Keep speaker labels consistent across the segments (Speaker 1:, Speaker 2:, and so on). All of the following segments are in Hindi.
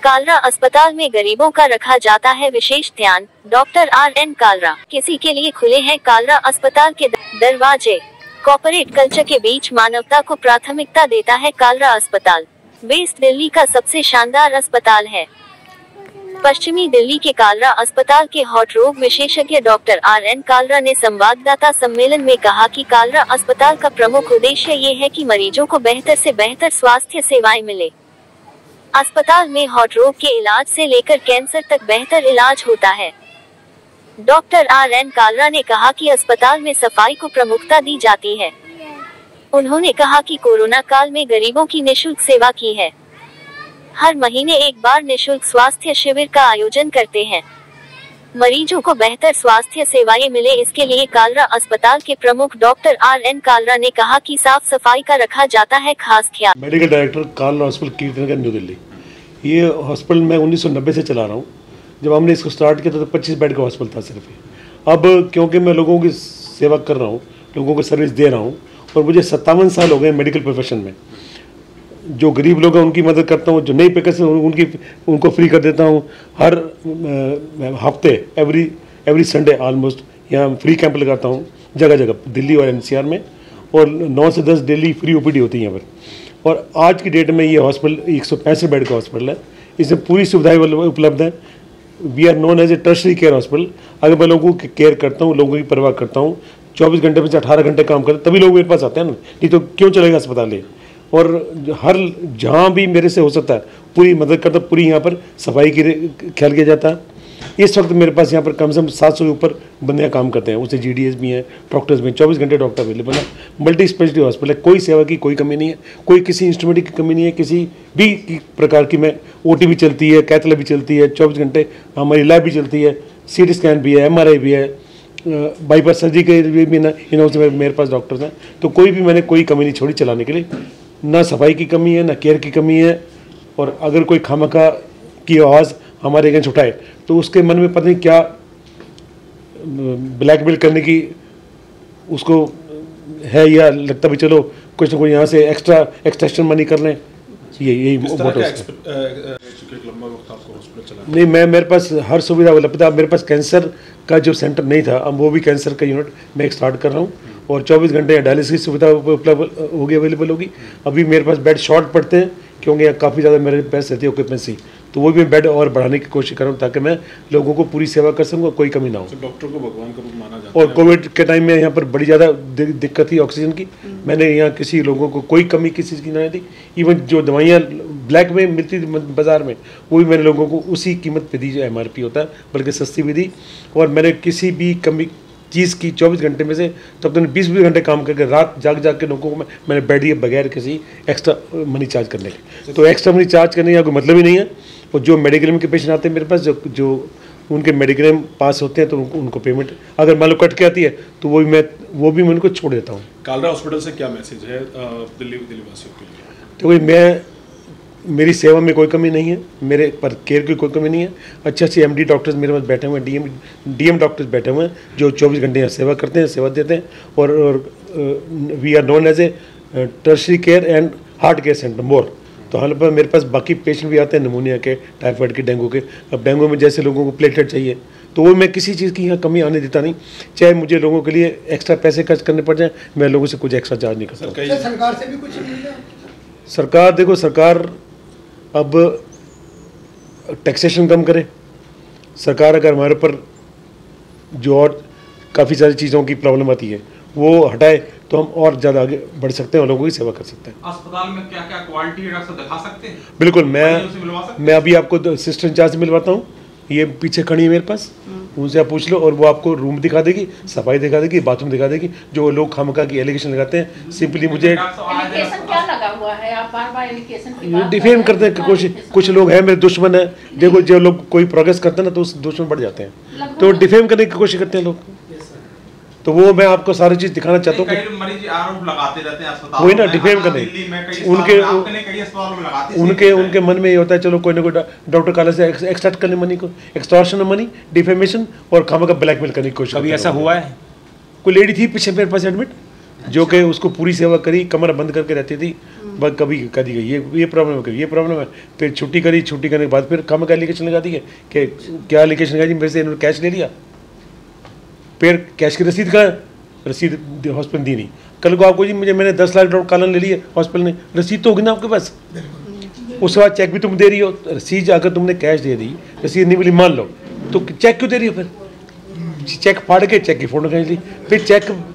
Speaker 1: कालरा अस्पताल में गरीबों का रखा जाता है विशेष ध्यान। Doctor RN Kalra. किसी के लिए खुले हैं कालरा अस्पताल के दरवाजे। कॉर्पोरेट कल्चर के बीच मानवता को प्राथमिकता देता है कालरा अस्पताल। वेस्ट दिल्ली का सबसे शानदार अस्पताल है। पश्चिमी दिल्ली के कालरा अस्पताल के हॉट रोग विशेषज्ञ डॉक्टर RN कालरा ने संवाददाता सम्मेलन में कहा कि कालरा अस्पताल का प्रमुख उद्देश्य ये है कि मरीजों को बेहतर से बेहतर स्वास्थ्य सेवाएं मिले। अस्पताल में हॉट रोग के इलाज से लेकर कैंसर तक बेहतर इलाज होता है। डॉक्टर RN कालरा ने कहा कि अस्पताल में सफाई को प्रमुखता दी जाती है। उन्होंने कहा कि कोरोना काल में गरीबों की निःशुल्क सेवा की है। हर महीने एक बार निःशुल्क स्वास्थ्य शिविर का आयोजन करते हैं। मरीजों को बेहतर स्वास्थ्य सेवाएं मिले, इसके लिए कालरा अस्पताल के प्रमुख डॉक्टर RN कालरा ने कहा कि साफ सफाई का रखा जाता है खास ख्याल।
Speaker 2: Medical director Kalra hospital Kirtinagar New Delhi. ये हॉस्पिटल मैं 1990 से चला रहा हूँ। जब हमने इसको स्टार्ट किया तो 25 बेड का हॉस्पिटल था सिर्फ। अब क्योंकि मैं लोगों की सेवा कर रहा हूँ, लोगों को सर्विस दे रहा हूँ और मुझे 57 साल हो गए मेडिकल प्रोफेशन में। जो गरीब लोग हैं उनकी मदद करता हूँ, जो नहीं पे कर सकते उनको फ्री कर देता हूँ। हर हफ्ते एवरी संडे ऑलमोस्ट यहाँ फ्री कैंप लगाता हूँ जगह जगह दिल्ली और NCR में, और 9 से 10 डेली फ्री OPD होती है यहाँ पर। और आज की डेट में ये हॉस्पिटल 165 बेड का हॉस्पिटल है। इसमें पूरी सुविधाएं उपलब्ध हैं। We are known as a tertiary care hospital. अगर मैं लोगों की केयर करता हूँ, लोगों की परवाह करता हूँ, 24 घंटे में से 18 घंटे काम करते तभी लोग मेरे पास आते हैं ना, नहीं तो क्यों चलेगा अस्पताल ये। और हर जहाँ भी मेरे से हो सकता है पूरी मदद करता, पूरी यहाँ पर सफाई की ख्याल किया जाता है। इस वक्त मेरे पास यहाँ पर कम से कम 700 के ऊपर बंदे काम करते हैं। उससे GDS भी हैं, डॉक्टर्स भी हैं, 24 घंटे डॉक्टर अवेलेबल है। मल्टी स्पेशलिटी हॉस्पिटल है। कोई सेवा की कोई कमी नहीं है, कोई किसी इंस्ट्रूमेंट की कमी नहीं है, किसी भी प्रकार की। मैं OT भी चलती है, कैथलैब भी चलती है, 24 घंटे हमारी लैब भी चलती है, CT स्कैन भी है, MRI भी है, बाईपास सर्जरी के भी ना से मेरे पास डॉक्टर्स हैं। तो कोई भी मैंने कोई कमी नहीं छोड़ी चलाने के लिए। ना सफाई की कमी है, ना केयर की कमी है। और अगर कोई खामखा की आवाज़ हमारे अगेंस्ट उठाए तो उसके मन में पता नहीं क्या ब्लैकमेल करने की उसको है, या लगता भी चलो कुछ ना कुछ यहाँ से एक्सट्रैक्शन मनी कर लें। यही नहीं, मेरे पास हर सुविधा उपलब्ध है। मेरे पास कैंसर का जो सेंटर नहीं था, अब वो भी कैंसर का यूनिट मैं स्टार्ट कर रहा हूँ, और 24 घंटे डायलिसिस की सुविधा उपलब्ध होगी, अवेलेबल होगी। अभी मेरे पास बेड शॉर्ट पड़ते हैं क्योंकि काफ़ी ज़्यादा मेरे पास रहती है ऑक्यूपेंसी, तो वो भी बेड और बढ़ाने की कोशिश कर रहा हूँ ताकि मैं लोगों को पूरी सेवा कर सकूँ, कोई कमी ना हो।
Speaker 3: डॉक्टर को भगवान का रूप माना जाता है।
Speaker 2: और कोविड के टाइम में यहाँ पर बड़ी ज़्यादा दिक्कत थी ऑक्सीजन की। मैंने यहाँ किसी लोगों को कोई कमी किसी चीज़ की नहीं दी। इवन जो दवाइयाँ ब्लैक में मिलती थी बाज़ार में, वो भी मैंने लोगों को उसी कीमत पे दी जो MRP होता है, बल्कि सस्ती भी दी। और मैंने किसी भी कमी चीज़ की 24 घंटे में से तब तक 20 घंटे काम करके रात जाग के लोगों को मैंने बेड दिए बगैर किसी एक्स्ट्रा मनी चार्ज करने के। तो एक्स्ट्रा मनी चार्ज करने का कोई मतलब ही नहीं है। और जो मेडिक्लेम के पेशेंट आते हैं मेरे पास, जो उनके मेडिक्लेम पास होते हैं, तो उनको पेमेंट अगर मान लो कट के आती है तो वो भी मैं उनको छोड़ देता हूँ।
Speaker 3: कालरा हॉस्पिटल से क्या मैसेज है दिल्ली वासियों के
Speaker 2: तो
Speaker 3: लिए?
Speaker 2: मेरी सेवा में कोई कमी नहीं है, मेरे पर केयर की कोई कमी नहीं है। अच्छे MD डॉक्टर्स मेरे पास बैठे हुए हैं, DM डॉक्टर्स बैठे हुए हैं जो 24 घंटे यहाँ सेवा करते हैं, सेवा देते हैं। और we are known as a tertiary care and heart care centre more. तो हाल पर मेरे पास बाकी पेशेंट भी आते हैं, निमोनिया के, टाइफाइड के, डेंगू के। अब डेंगू में जैसे लोगों को प्लेटलेट चाहिए, तो वो मैं किसी चीज़ की यहाँ कमी आने देता नहीं। चाहे मुझे लोगों के लिए एक्स्ट्रा पैसे खर्च करने पड़ जाए, मैं लोगों से कुछ एक्स्ट्रा चार्ज नहीं करता।
Speaker 4: सरकार से भी कुछ मिल जाए?
Speaker 2: सरकार देखो, सरकार अब टैक्सेशन कम करे। सरकार अगर हमारे ऊपर जो और काफ़ी सारी चीज़ों की प्रॉब्लम आती है वो हटाए तो हम और ज़्यादा आगे बढ़ सकते हैं और लोगों की सेवा कर सकते हैं।
Speaker 5: अस्पताल में क्या क्या क्वालिटी है डॉक्टर दिखा सकते हैं?
Speaker 2: बिल्कुल, मैं अभी आपको सिस्टर इंचार्ज से मिलवाता हूँ। ये पीछे खड़ी है मेरे पास, उनसे आप पूछ लो और वो आपको रूम दिखा देगी, सफाई दिखा देगी, बाथरूम दिखा देगी। जो लोग खामखा की एलिगेशन लगाते हैं, सिंपली मुझे
Speaker 6: क्या लगा हुआ है, आप बार-बार एलिगेशन की बात
Speaker 2: डिफेम करते हैं। कुछ लोग हैं मेरे दुश्मन है। देखो, जो लोग कोई प्रोग्रेस करते हैं ना तो उस दुश्मन बढ़ जाते हैं, तो डिफेम करने की कोशिश करते हैं लोग। तो वो मैं आपको सारी चीज दिखाना चाहता हूँ।
Speaker 5: मरीज आरोप लगाते रहते हैं अस्पताल,
Speaker 2: वही ना, डिफेम करने उनके मन में ये होता है चलो कोई ना कोई डॉक्टर काले से एक्सट्रैक्ट करने मनी को, एक्सटॉर्शन मनी, डिफेमेशन और खामखा ब्लैकमेल करने की कोशिश।
Speaker 3: कभी ऐसा हुआ है?
Speaker 2: कोई लेडी थी पीछे मेरे पास एडमिट, जो कि उसको पूरी सेवा करी, कमर बंद करके रहती थी, बस कभी कह दी गई ये प्रॉब्लम है, कभी ये प्रॉब्लम है, फिर छुट्टी करी, छुट्टी करने के बाद फिर कम का एलिगेशन लगा दी है कि क्या एलिगेशन लगा जी मेरे से इन्होंने कैश ले लिया, फिर कैश की रसीद कहाँ है, रसीद हॉस्पिटल दी नहीं। कल को आपको जी मैंने 10 लाख डॉलर कालन ले लिए हॉस्पिटल ने, रसीद तो होगी ना आपके पास, उसके बाद चेक भी तुम दे रही हो, रसीद अगर तुमने कैश दे दी, रसीद नहीं मिली मान लो, तो चेक क्यों दे रही हो? फिर चेक फाड़ के चेक की फोटो खींच ली, फिर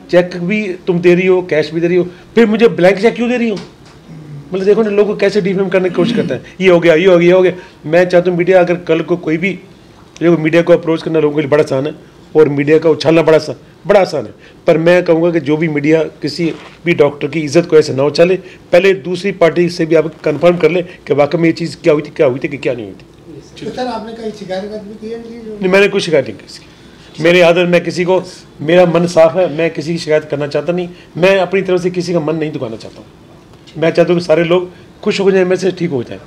Speaker 2: चेक भी तुम दे रही हो, कैश भी दे रही हो, फिर मुझे ब्लैंक चेक क्यों दे रही हो? मतलब देखो ना लोगों को कैसे डिफेम करने की कोशिश करते हैं, ये हो गया, ये हो गया, ये हो गया। मैं चाहता हूँ मीडिया अगर कल को कोई भी, देखो मीडिया को अप्रोच करना लोगों के लिए बड़ा आसान है और मीडिया का उछालना बड़ा आसान है, पर मैं कहूँगा कि जो भी मीडिया किसी भी डॉक्टर की इज्जत को ऐसे ना उछाले, पहले दूसरी पार्टी से भी आप कंफर्म कर ले कि वाकई में ये चीज़ क्या हुई थी कि क्या नहीं हुई थी।
Speaker 4: तो सर आपने कहीं शिकायत भी की है?
Speaker 2: नहीं, मैंने कोई शिकायत नहीं की। मेरी आदत, मैं किसी को, मेरा मन साफ है, मैं किसी की शिकायत करना चाहता नहीं, मैं अपनी तरफ से किसी का मन नहीं दुखाना चाहता हूँ। मैं चाहता हूँ कि सारे लोग खुश हो जाए, मेरे से ठीक हो जाए।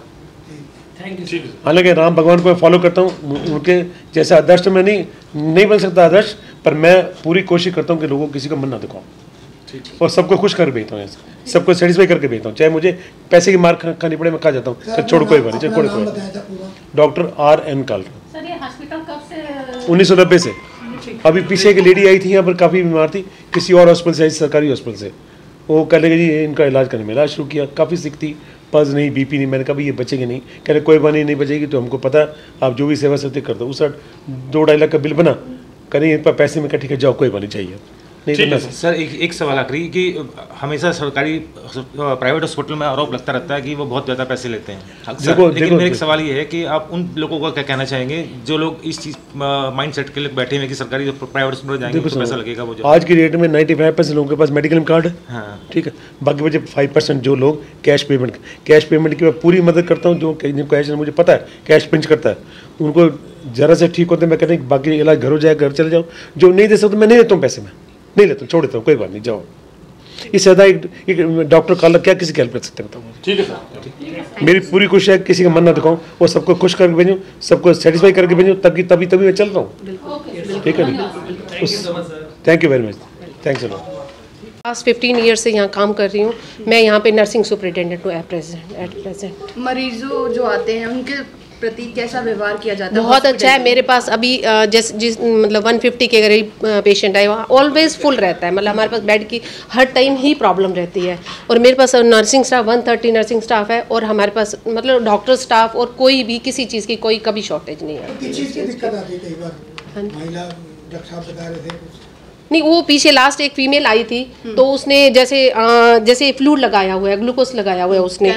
Speaker 2: हालांकि राम भगवान को मैं फॉलो करता हूँ, उनके जैसा आदर्श मैं नहीं बन सकता आदर्श, पर मैं पूरी कोशिश करता हूँ कि लोगों को किसी का मन ना दिखाऊँ और सबको खुश कर भेजता हूँ, सबको सेटिस्फाई करके भेजता हूँ। चाहे मुझे पैसे की मार खानी पड़े, मैं खा जाता हूँ, तो छोड़ कोई बात नहीं। Doctor R.N. कालरा।
Speaker 6: सर ये हॉस्पिटल कब से?
Speaker 2: 1990 से। अभी पीछे एक लेडी आई थी यहाँ पर, काफ़ी बीमार थी, किसी और हॉस्पिटल से आई, सरकारी हॉस्पिटल से। वो कह लगे जी इनका इलाज करने में, इलाज शुरू किया, काफ़ी सिक थी, पल्स नहीं, BP नहीं। मैंने कहा भाई ये बचेगी नहीं, कह रहे कोई बात नहीं बचेगी, तो हमको पता है आप जो भी सेवा सकते कर दो। उस 2-2.5 लाख का बिल बना, करें इन पर पैसे में, ठीक है जाओ, कोई बात नहीं चाहिए। नहीं तो
Speaker 7: सर एक सवाल आखिरी कि हमेशा सरकारी प्राइवेट हॉस्पिटल में आरोप लगता रहता है कि वो बहुत ज़्यादा पैसे लेते हैं। लेकिन मेरा एक सवाल ये है कि आप उन लोगों को क्या कहना चाहेंगे जो लोग इस चीज़ माइंड सेट के लिए बैठे हुए कि सरकारी प्राइवेट हॉस्पिटल जाएंगे तो पैसा लगेगा। वो
Speaker 2: आज की डेट में 95% लोगों के पास मेडिक्लेम कार्ड है, हाँ ठीक है, बाकी बचे 5% जो लोग कैश पेमेंट की मैं पूरी मदद करता हूँ। जो जिनको कैश, मुझे पता है कैश पिंच करता है, उनको ज़रा से ठीक होते हैं, मैं कहता हूँ बाकी इलाज घर हो जाए, घर चले जाओ। जो नहीं दे सकते मैं नहीं देता हूँ पैसे, में नहीं लेता हूँ, छोड़ देता हूँ, कोई बात नहीं, जाओ। इससे ज़्यादा एक डॉक्टर कालरा क्या किसी की हेल्प कर सकते हैं, बताओ। ठीक है सर, मेरी पूरी कोशिश है किसी का मन ना दिखाऊँ और सबको खुश करके भेजूँ, सबको सेटिस्फाई करके भेजूँ, तभी मैं चल रहा हूँ। ठीक है, thank you very much, thanks a lot.
Speaker 8: Last 15 years से यहाँ काम कर रही हूँ मैं, यहाँ पे नर्सिंग सुपरिटेंडेंट हूँ एट प्रेजेंट।
Speaker 9: मरीजों जो आते हैं उनके प्रति कैसा व्यवहार किया जाता है?
Speaker 8: बहुत अच्छा है। मेरे पास अभी जिस मतलब 150 के करीब पेशेंट आए, वहाँ ऑलवेज फुल रहता है, मतलब हमारे पास बेड की हर टाइम ही प्रॉब्लम रहती है। और मेरे पास नर्सिंग स्टाफ 130 नर्सिंग स्टाफ है, और हमारे पास मतलब डॉक्टर स्टाफ और कोई भी किसी चीज़ की कोई कभी शॉर्टेज नहीं है।
Speaker 4: किस चीज़ की दिक्कत आती है कई बार? महिला डॉक्टर साहब बता रहे थे कुछ
Speaker 8: नहीं, वो पीछे लास्ट एक फीमेल आई थी, तो उसने जैसे फ्लूड लगाया हुआ है, ग्लूकोज लगाया हुआ है, उसने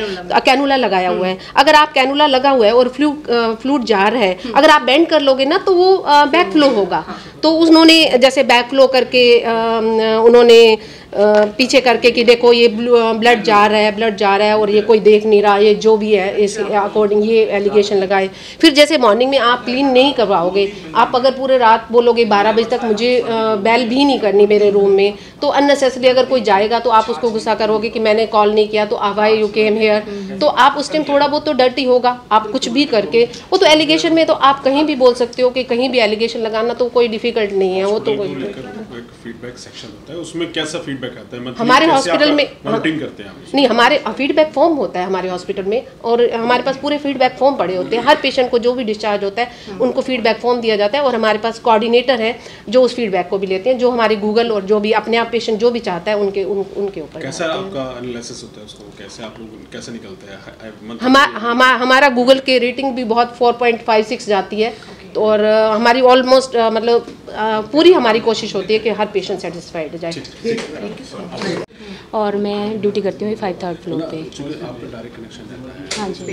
Speaker 8: कैनुला लगाया हुआ है। अगर आप कैनुला लगा हुआ है और फ्लूड जा रहा है, अगर आप बेंड कर लोगे ना तो वो बैक फ्लो होगा। तो उन्होंने जैसे बैक फ्लो करके उन्होंने पीछे करके कि देखो ये ब्लड जा रहा है और ये कोई देख नहीं रहा, ये जो भी है इस अकॉर्डिंग ये एलिगेशन लगाए। फिर जैसे मॉर्निंग में आप क्लीन नहीं करवाओगे, आप अगर पूरे रात बोलोगे 12 बजे तक मुझे बेल भी नहीं करनी मेरे रूम में, तो अननेसेसरी अगर कोई जाएगा तो आप उसको गुस्सा करोगे कि मैंने कॉल नहीं किया, तो व्हाई यू केम हियर। तो आप उस टाइम थोड़ा बहुत तो डर्टी होगा, आप कुछ भी करके वो तो एलिगेशन में तो आप कहीं भी बोल सकते हो कि कहीं भी एलिगेशन लगाना तो कोई डिफिकल्ट नहीं है। वो तो कोई
Speaker 3: फीडबैक सेक्शन होता है, उसमें कैसा फीडबैक आता है?
Speaker 8: हमारे हॉस्पिटल में
Speaker 3: मॉनिटरिंग करते हैं आप?
Speaker 8: नहीं, हमारे फीडबैक फॉर्म होता है हमारे हॉस्पिटल में, और हमारे पास पूरे फीडबैक फॉर्म पड़े होते हैं। हर पेशेंट को जो भी डिस्चार्ज होता है उनको फीडबैक फॉर्म दिया जाता है, और हमारे पास कोऑर्डिनेटर है जो उस फीडबैक को भी लेते हैं, जो हमारे गूगल और जो भी अपने आप पेशेंट जो भी चाहता है उनके ऊपर।
Speaker 3: कैसा आपका एनालिसिस होता है उसको, कैसे आप लोग कैसे निकलते हैं?
Speaker 8: हमारा गूगल के रेटिंग भी बहुत 4.56 जाती है, और हमारी ऑलमोस्ट मतलब पूरी हमारी कोशिश होती है कि हर पेशेंट सेटिस्फाइड हो जाए।
Speaker 10: और मैं ड्यूटी करती हूँ 5 3rd फ्लोर पे।
Speaker 3: आपका डायरेक्ट कनेक्शन रहता है?
Speaker 10: हाँ जी।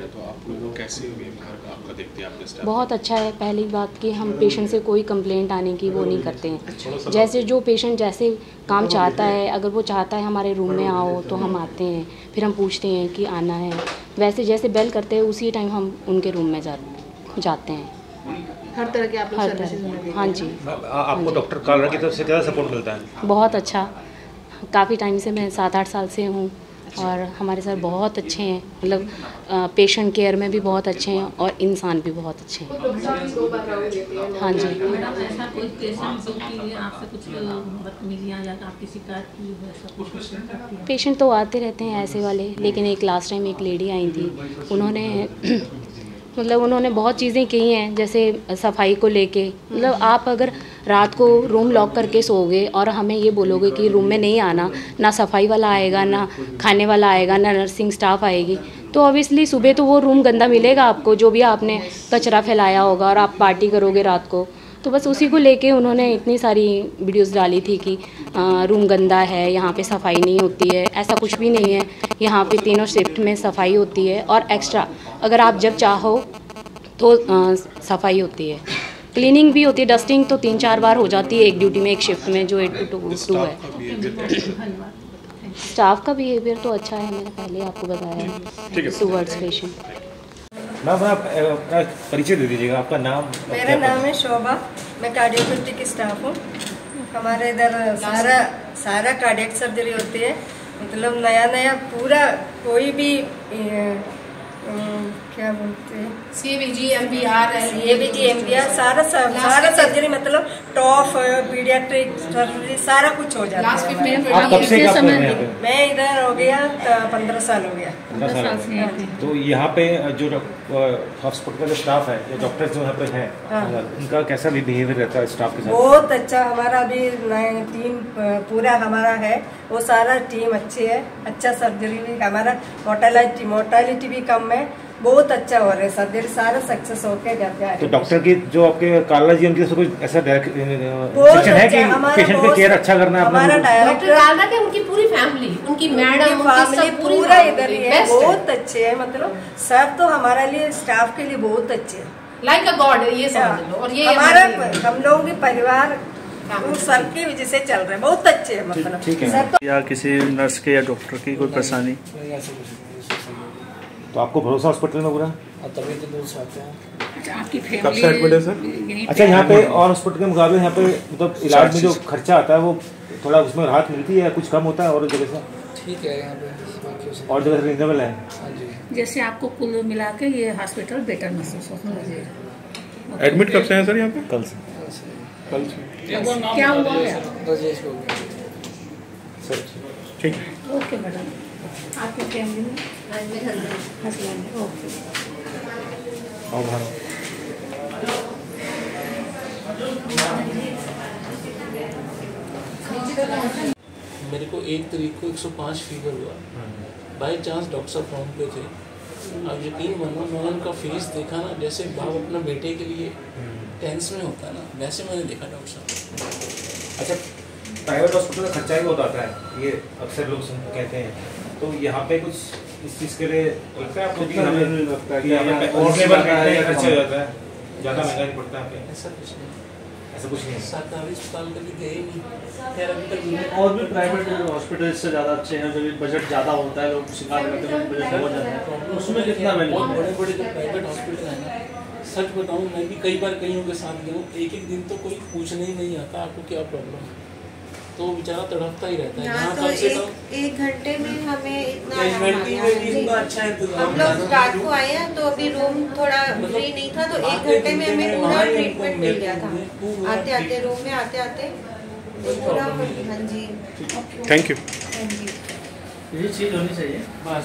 Speaker 3: तो आप लोगों कैसे व्यवहार का आपका देखते हैं आपके स्टाफ?
Speaker 10: बहुत अच्छा है। पहली बात कि हम पेशेंट से कोई कंप्लेंट आने की वो नहीं करते हैं। जैसे जो पेशेंट जैसे काम चाहता है, अगर वो चाहता है हमारे रूम में आओ तो हम आते हैं, फिर हम पूछते हैं कि आना है, वैसे जैसे बेल करते हैं उसी टाइम हम उनके रूम में जाते हैं।
Speaker 9: हर तरह के आप लोग सर्विसेज मिलते हैं?
Speaker 10: हाँ जी।
Speaker 7: आपको डॉक्टर कालरा की तरफ से क्या सपोर्ट मिलता है?
Speaker 10: बहुत अच्छा। काफ़ी टाइम से मैं 7-8 साल से हूँ और हमारे सर बहुत अच्छे हैं, मतलब पेशेंट केयर में भी बहुत अच्छे हैं और इंसान भी बहुत अच्छे हैं। हाँ जी।
Speaker 6: ऐसा कोई पेशेंट की आपसे कुछ बदतमीजियां या आपकी शिकायत की है, सब कुछ?
Speaker 10: पेशेंट तो आते रहते हैं ऐसे वाले, लेकिन एक लास्ट टाइम एक लेडी आई थी, उन्होंने मतलब उन्होंने बहुत चीज़ें की हैं, जैसे सफाई को लेके। मतलब आप अगर रात को रूम लॉक करके सोओगे और हमें ये बोलोगे कि रूम में नहीं आना, ना सफाई वाला आएगा, ना खाने वाला आएगा, ना नर्सिंग स्टाफ आएगी, तो ऑब्वियसली सुबह तो वो रूम गंदा मिलेगा आपको, जो भी आपने कचरा फैलाया होगा और आप पार्टी करोगे रात को। तो बस उसी को लेके उन्होंने इतनी सारी वीडियोस डाली थी कि रूम गंदा है, यहाँ पे सफाई नहीं होती है। ऐसा कुछ भी नहीं है, यहाँ पे तीनों शिफ्ट में सफाई होती है और एक्स्ट्रा अगर आप जब चाहो तो सफाई होती है, क्लीनिंग भी होती है, डस्टिंग तो 3-4 बार हो जाती है एक ड्यूटी में, एक शिफ्ट में, जो 8 to 2 है। स्टाफ का बिहेवियर तो अच्छा है, मैंने पहले आपको बताया टुवर्ड्स पेशेंट।
Speaker 7: मैम आप अपना परिचय दे दीजिएगा, आपका नाम?
Speaker 11: मेरा नाम है शोभा, मैं कार्डियोलॉजी स्टाफ हूँ। हमारे इधर सारा कार्डियक सर्जरी होती है, मतलब नया पूरा कोई भी क्या बोलते हैं
Speaker 8: CABG MBR
Speaker 11: सारा सर्जरी, मतलब टॉप पीडियाट्रिक सर्जरी सारा कुछ हो जाता है।
Speaker 7: आप कब से काम कर रहे हैं?
Speaker 11: मैं इधर हो गया 15 साल हो गया।
Speaker 7: 15 साल। तो यहाँ पे जो हॉस्पिटल का जो स्टाफ है, जो डॉक्टर्स जो यहाँ पे हैं, उनका कैसा भी बिहेवियर रहता है स्टाफ के साथ? बहुत
Speaker 11: अच्छा, हमारा भी टीम पूरा हमारा है, वो सारा टीम अच्छी है, अच्छा सर्जरी भी, हमारा मोर्टेलिटी भी कम है, बहुत अच्छा हो रहा है सर्जरी, सारा सक्सेस होके जाता है।
Speaker 7: तो डॉक्टर की जो आपके काला जी, उनकी कोई ऐसा डायरेक्ट है कि पेशेंट की केयर अच्छा करना है?
Speaker 11: हमारा डायरेक्टर काला
Speaker 8: के उनकी पूरी फैमिली, उनकी मैडम,
Speaker 11: फैमिली पूरा इधर ही है, बहुत अच्छे है, मतलब सब तो हमारे लिए स्टाफ के लिए बहुत अच्छे है,
Speaker 8: लाइक अ गॉड, ये समझ लो। और ये
Speaker 11: हमारा हम लोगों के परिवार सर की वजह से चल रहे हैं, बहुत अच्छे है, मतलब
Speaker 12: या किसी नर्स के या डॉक्टर की कोई परेशानी?
Speaker 7: तो आपको भरोसा हॉस्पिटल में पूरा?
Speaker 6: तभी तो दूर से आते हैं। अच्छा, आपकी
Speaker 3: कब से एडमिट है सर?
Speaker 7: अच्छा, यहाँ पे और हॉस्पिटल के मुकाबले यहाँ पे मतलब इलाज में जो खर्चा आता है वो थोड़ा उसमें राहत मिलती है या कुछ कम होता है और जगह से?
Speaker 6: ठीक है, यहाँ पे
Speaker 7: और जगह से रिजनेबल है।
Speaker 6: जैसे आपको कुल मिला के ये हॉस्पिटल बेटर महसूस होता है।
Speaker 3: एडमिट कब से हैं सर यहाँ पे?
Speaker 12: कल से।
Speaker 6: क्या हुआ है?
Speaker 7: सर ठीक है,
Speaker 6: ओके मैडम। आपके फैमिली में हस्बैंड? ओके।
Speaker 13: मेरे को 1 तारीख को 105 फीवर हुआ, बाई चांस डॉक्टर साहब फोन पे थे। अब यकीन मानो, मैंने उनका फेस देखा ना, जैसे बाप अपने बेटे के लिए टेंशन में होता है ना, वैसे मैंने देखा डॉक्टर साहब।
Speaker 7: अच्छा, प्राइवेट हॉस्पिटल का खर्चा भी बहुत आता है, ये अक्सर लोग कहते हैं, तो यहाँ पे कुछ इस चीज़ के लिए लगता है आपको कि हमें लगता है कि खर्चा हो जाता है, ज़्यादा महंगा नहीं पड़ता है?
Speaker 13: ऐसा कुछ नहीं,
Speaker 7: ऐसा कुछ नहीं।
Speaker 13: सरकारी अस्पताल कभी गए ही नहीं, खैर अभी तक।
Speaker 12: और भी प्राइवेट हॉस्पिटल इससे ज़्यादा अच्छे हैं, जब बजट ज़्यादा होता है, लोग शिकायत करते हैं बजट बहुत ज़्यादा है, उसमें कितना
Speaker 13: बहुत बड़े बड़े जो प्राइवेट हॉस्पिटल है ना, सच बताऊँ मैं भी कई बार कईयों के साथ गया हूँ, एक दिन तो कोई पूछने ही नहीं आता आपको क्या प्रॉब्लम है, तो बेचारा तड़पता ही रहता है। यहाँ
Speaker 14: तो
Speaker 13: कम से कम
Speaker 14: 1 घंटे में हमें इतना
Speaker 13: अच्छा है। तो
Speaker 14: हम लोग रात को आए हैं, तो अभी रूम थोड़ा फ्री नहीं था, तो 1 घंटे में हमें पूरा ट्रीटमेंट मिल गया था। आते आते रूम में आते आते पूरा। हाँ जी,
Speaker 3: थैंक यू।
Speaker 12: ये चीज़ होनी चाहिए बस।